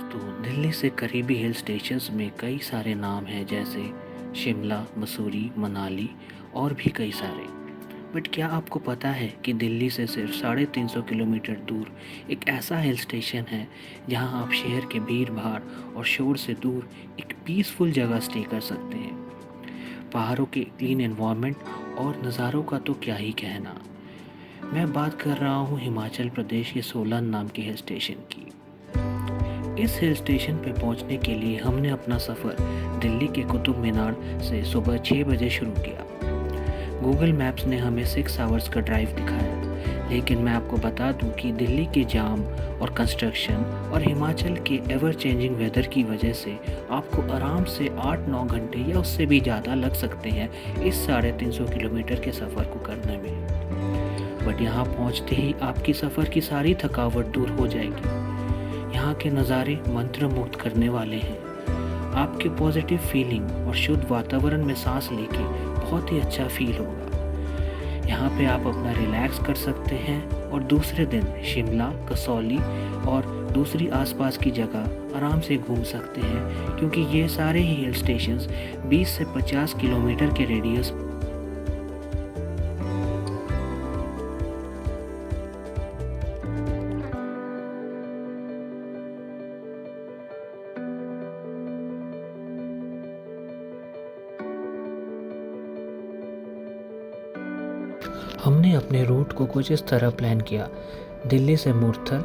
तो दिल्ली से करीबी हिल स्टेशंस में कई सारे नाम हैं, जैसे शिमला, मसूरी, मनाली और भी कई सारे। बट क्या आपको पता है कि दिल्ली से सिर्फ 350 किलोमीटर दूर एक ऐसा हिल स्टेशन है जहां आप शहर के भीड़ भाड़ और शोर से दूर एक पीसफुल जगह स्टे कर सकते हैं। पहाड़ों के क्लीन एनवायरनमेंट और नज़ारों का तो क्या ही कहना। मैं बात कर रहा हूँ हिमाचल प्रदेश के सोलन नाम के हिल स्टेशन की। इस हिल स्टेशन पे पहुंचने के लिए हमने अपना सफ़र दिल्ली के कुतुब मीनार से सुबह 6 बजे शुरू किया। गूगल मैप्स ने हमें 6 आवर्स का ड्राइव दिखाया, लेकिन मैं आपको बता दूं कि दिल्ली के जाम और कंस्ट्रक्शन और हिमाचल के एवर चेंजिंग वेदर की वजह से आपको आराम से 8-9 घंटे या उससे भी ज़्यादा लग सकते हैं इस 350 किलोमीटर के सफ़र को करने में। बट यहाँ पहुँचते ही आपकी सफ़र की सारी थकावट दूर हो जाएगी। यहाँ के नज़ारे मंत्रमुग्ध करने वाले हैं। आपके पॉजिटिव फीलिंग और शुद्ध वातावरण में सांस लेके बहुत ही अच्छा फील होगा। यहाँ पे आप अपना रिलैक्स कर सकते हैं और दूसरे दिन शिमला, कसौली और दूसरी आसपास की जगह आराम से घूम सकते हैं, क्योंकि ये सारे ही हिल स्टेशंस 20 से 50 किलोमीटर के रेडियस। हमने अपने रूट को कुछ इस तरह प्लान किया। दिल्ली से मुरथल,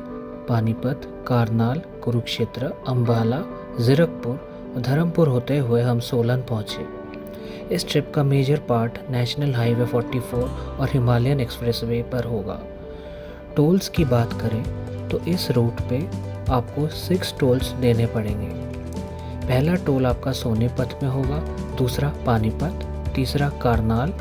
पानीपत, करनाल, कुरुक्षेत्र, अम्बाला, जीरकपुर और धर्मपुर होते हुए हम सोलन पहुँचे। इस ट्रिप का मेजर पार्ट नेशनल हाईवे 44 और हिमालयन एक्सप्रेसवे पर होगा। टोल्स की बात करें तो इस रूट पे आपको 6 टोल्स देने पड़ेंगे। पहला टोल आपका सोनीपत में होगा, दूसरा पानीपत, तीसरा करनाल,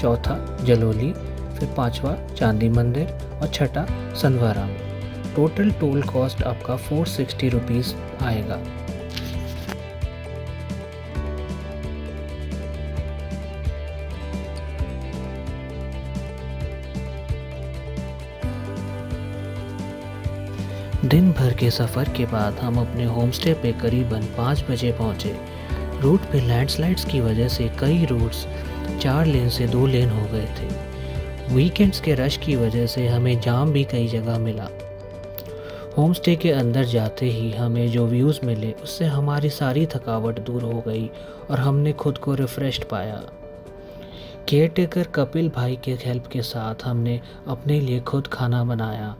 चौथा जलोली, फिर पांचवा चांदी मंदिर और छठा सनवारा में। टोटल टोल कॉस्ट आपका 460 रुपीज़ आएगा। दिन भर के सफ़र के बाद हम अपने होमस्टे पे करीबन 5 बजे पहुँचे। रूट पे लैंडस्लाइड्स की वजह से कई रूट्स 4 लेन से 2 लेन हो गए थे। वीकेंड्स के रश की वजह से हमें जाम भी कई जगह मिला। होमस्टे के अंदर जाते ही हमें जो व्यूज़ मिले उससे हमारी सारी थकावट दूर हो गई और हमने खुद को रिफ़्रेश्ड पाया। केयरटेकर कपिल भाई के हेल्प के साथ हमने अपने लिए खुद खाना बनाया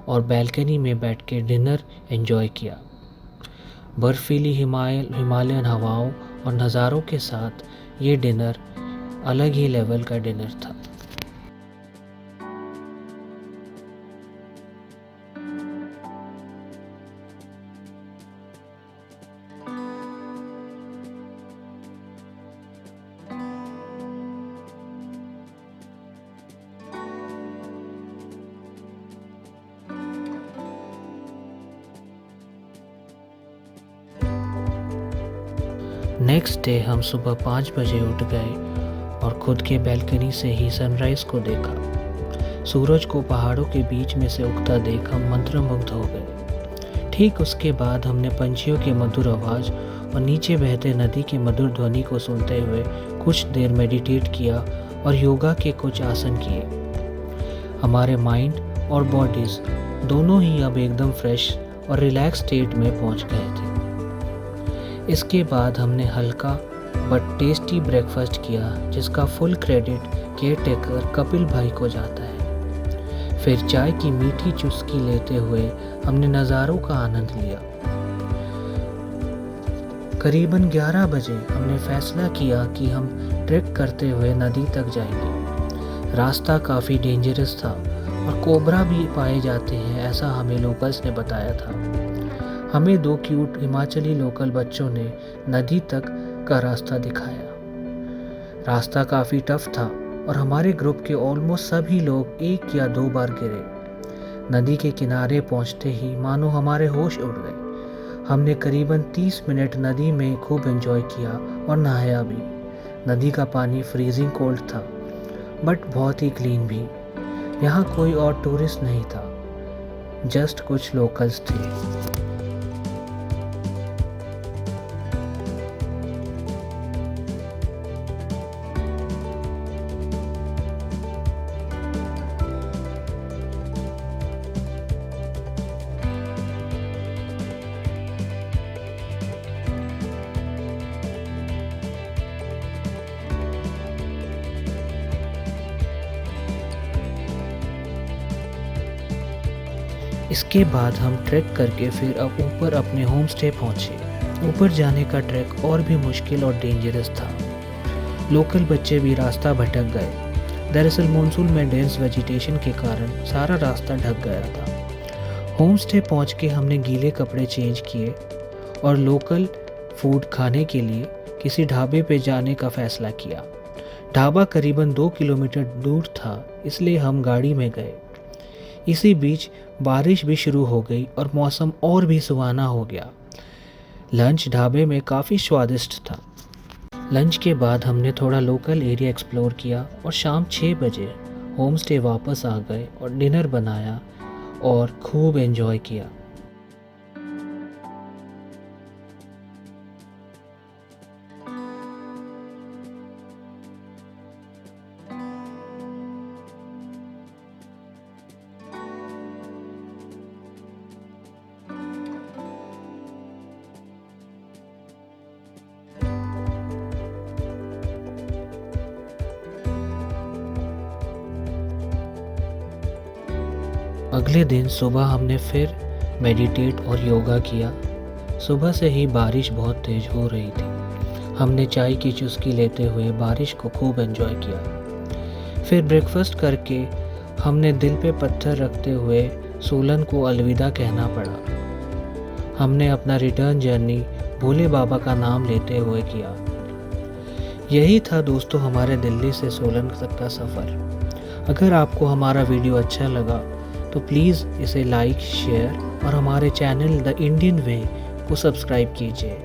और बैल्कनी में बैठ के डिनर एंजॉय किया। बर्फीली हिमालयन हवाओं और नज़ारों के साथ ये डिनर अलग ही लेवल का डिनर था। नेक्स्ट डे हम सुबह 5 बजे उठ गए और खुद के बैल्कनी से ही सनराइज़ को देखा। सूरज को पहाड़ों के बीच में से उगता देख हम मंत्रमुग्ध हो गए। ठीक उसके बाद हमने पंछियों की मधुर आवाज़ और नीचे बहते नदी की मधुर ध्वनि को सुनते हुए कुछ देर मेडिटेट किया और योगा के कुछ आसन किए। हमारे माइंड और बॉडीज़ दोनों ही अब एकदम फ्रेश और रिलैक्स स्टेट में पहुंच गए थे। इसके बाद हमने हल्का बट टेस्टी ब्रेकफास्ट किया, जिसका फुल क्रेडिट केयरटेकर कपिल भाई को जाता है। फिर चाय की मीठी चुस्की लेते हुए हमने नज़ारों का आनंद लिया। करीबन 11 बजे हमने फैसला किया कि हम ट्रैक करते हुए नदी तक जाएंगे। रास्ता काफ़ी डेंजरस था और कोबरा भी पाए जाते हैं, ऐसा हमें लोकल्स ने बताया था। हमें 2 क्यूट हिमाचली लोकल बच्चों ने नदी तक का रास्ता दिखाया। रास्ता काफ़ी टफ था और हमारे ग्रुप के ऑलमोस्ट सभी लोग 1 या 2 बार गिरे। नदी के किनारे पहुंचते ही मानो हमारे होश उड़ गए। हमने करीबन 30 मिनट नदी में खूब एंजॉय किया और नहाया भी। नदी का पानी फ्रीजिंग कोल्ड था, बट बहुत ही क्लीन भी। यहाँ कोई और टूरिस्ट नहीं था, जस्ट कुछ लोकल्स थे। इसके बाद हम ट्रैक करके फिर अब ऊपर अपने होम स्टे पहुँचे। ऊपर जाने का ट्रैक और भी मुश्किल और डेंजरस था। लोकल बच्चे भी रास्ता भटक गए। दरअसल मानसून में डेंस वेजिटेशन के कारण सारा रास्ता ढक गया था। होम स्टे पहुँच के हमने गीले कपड़े चेंज किए और लोकल फूड खाने के लिए किसी ढाबे पे जाने का फ़ैसला किया। ढाबा करीबन 2 किलोमीटर दूर था, इसलिए हम गाड़ी में गए। इसी बीच बारिश भी शुरू हो गई और मौसम और भी सुहाना हो गया। लंच ढाबे में काफ़ी स्वादिष्ट था। लंच के बाद हमने थोड़ा लोकल एरिया एक्सप्लोर किया और शाम 6 बजे होम स्टे वापस आ गए और डिनर बनाया और खूब एंजॉय किया। अगले दिन सुबह हमने फिर मेडिटेट और योगा किया। सुबह से ही बारिश बहुत तेज़ हो रही थी। हमने चाय की चुस्की लेते हुए बारिश को खूब एंजॉय किया। फिर ब्रेकफास्ट करके हमने दिल पे पत्थर रखते हुए सोलन को अलविदा कहना पड़ा। हमने अपना रिटर्न जर्नी भोले बाबा का नाम लेते हुए किया। यही था दोस्तों हमारे दिल्ली से सोलन तक का सफ़र। अगर आपको हमारा वीडियो अच्छा लगा तो प्लीज़ इसे लाइक, शेयर और हमारे चैनल द इंडियन वे को सब्सक्राइब कीजिए।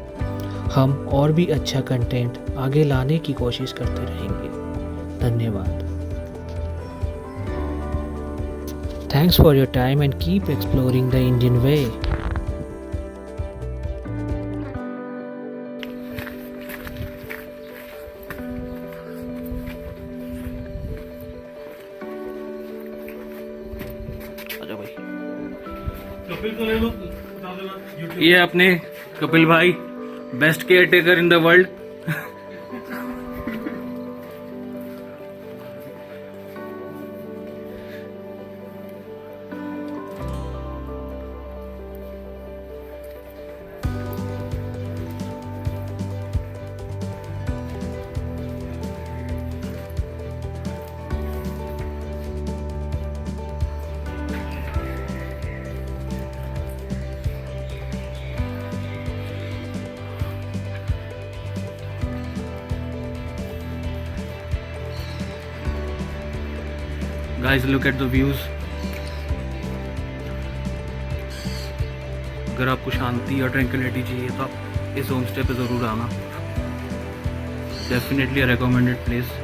हम और भी अच्छा कंटेंट आगे लाने की कोशिश करते रहेंगे। धन्यवाद। Thanks for your time and keep exploring the Indian way. Kapil को ले लो। ये अपने कपिल भाई, best care taker in the world. Guys, look at the views. अगर आपको शांति और ट्रैंक्विलिटी चाहिए तो आप इस होम स्टे पे ज़रूर आना। Definitely a recommended place.